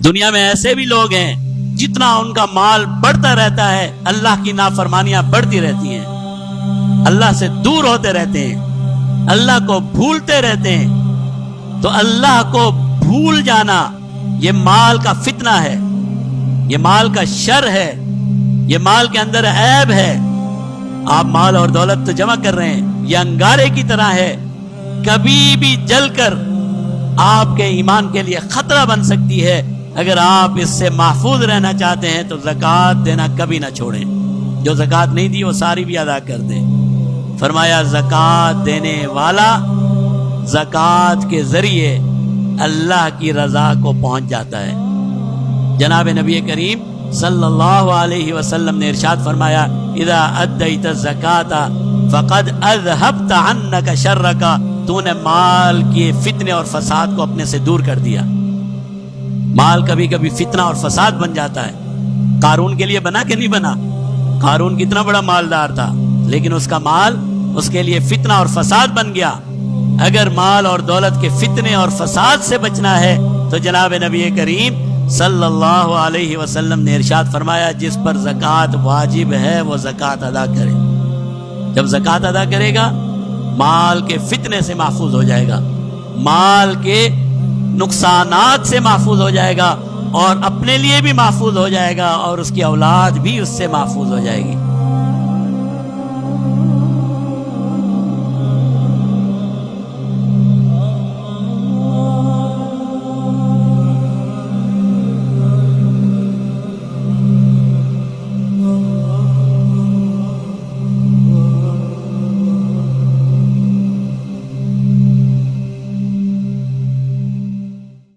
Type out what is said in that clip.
دنیا میں ایسے بھی لوگ ہیں جتنا ان کا مال بڑھتا رہتا ہے اللہ کی نافرمانیاں بڑھتی رہتی ہیں، اللہ سے دور ہوتے رہتے ہیں، اللہ کو بھولتے رہتے ہیں۔ تو اللہ کو بھول جانا یہ مال کا فتنہ ہے، یہ مال کا شر ہے، یہ مال کے اندر عیب ہے۔ آپ مال اور دولت تو جمع کر رہے ہیں، یہ انگارے کی طرح ہے، کبھی بھی جل کر آپ کے ایمان کے لیے خطرہ بن سکتی ہے۔ اگر آپ اس سے محفوظ رہنا چاہتے ہیں تو زکوٰۃ دینا کبھی نہ چھوڑیں، جو زکوٰۃ نہیں دی وہ ساری بھی ادا کر دیں۔ فرمایا زکوٰۃ دینے والا زکوٰۃ کے ذریعے اللہ کی رضا کو پہنچ جاتا ہے۔ جناب نبی کریم صلی اللہ علیہ وسلم نے ارشاد فرمایا اذا ادیت الزکاۃ فقد اذهبت عنک شرک، تو نے مال کے فتنے اور فساد کو اپنے سے دور کر دیا۔ مال کبھی کبھی فتنہ اور فساد بن جاتا ہے۔ قارون کے لیے بنا کہ نہیں بنا؟ قارون کتنا بڑا مالدار تھا، لیکن اس کا مال اس کے لیے فتنہ اور فساد بن گیا۔ اگر مال اور دولت کے فتنے اور فساد سے بچنا ہے تو جناب نبی کریم صلی اللہ علیہ وسلم نے ارشاد فرمایا جس پر زکوٰۃ واجب ہے وہ زکوٰۃ ادا کرے۔ جب زکوٰۃ ادا کرے گا مال کے فتنے سے محفوظ ہو جائے گا، مال کے نقصانات سے محفوظ ہو جائے گا، اور اپنے لیے بھی محفوظ ہو جائے گا، اور اس کی اولاد بھی اس سے محفوظ ہو جائے گی۔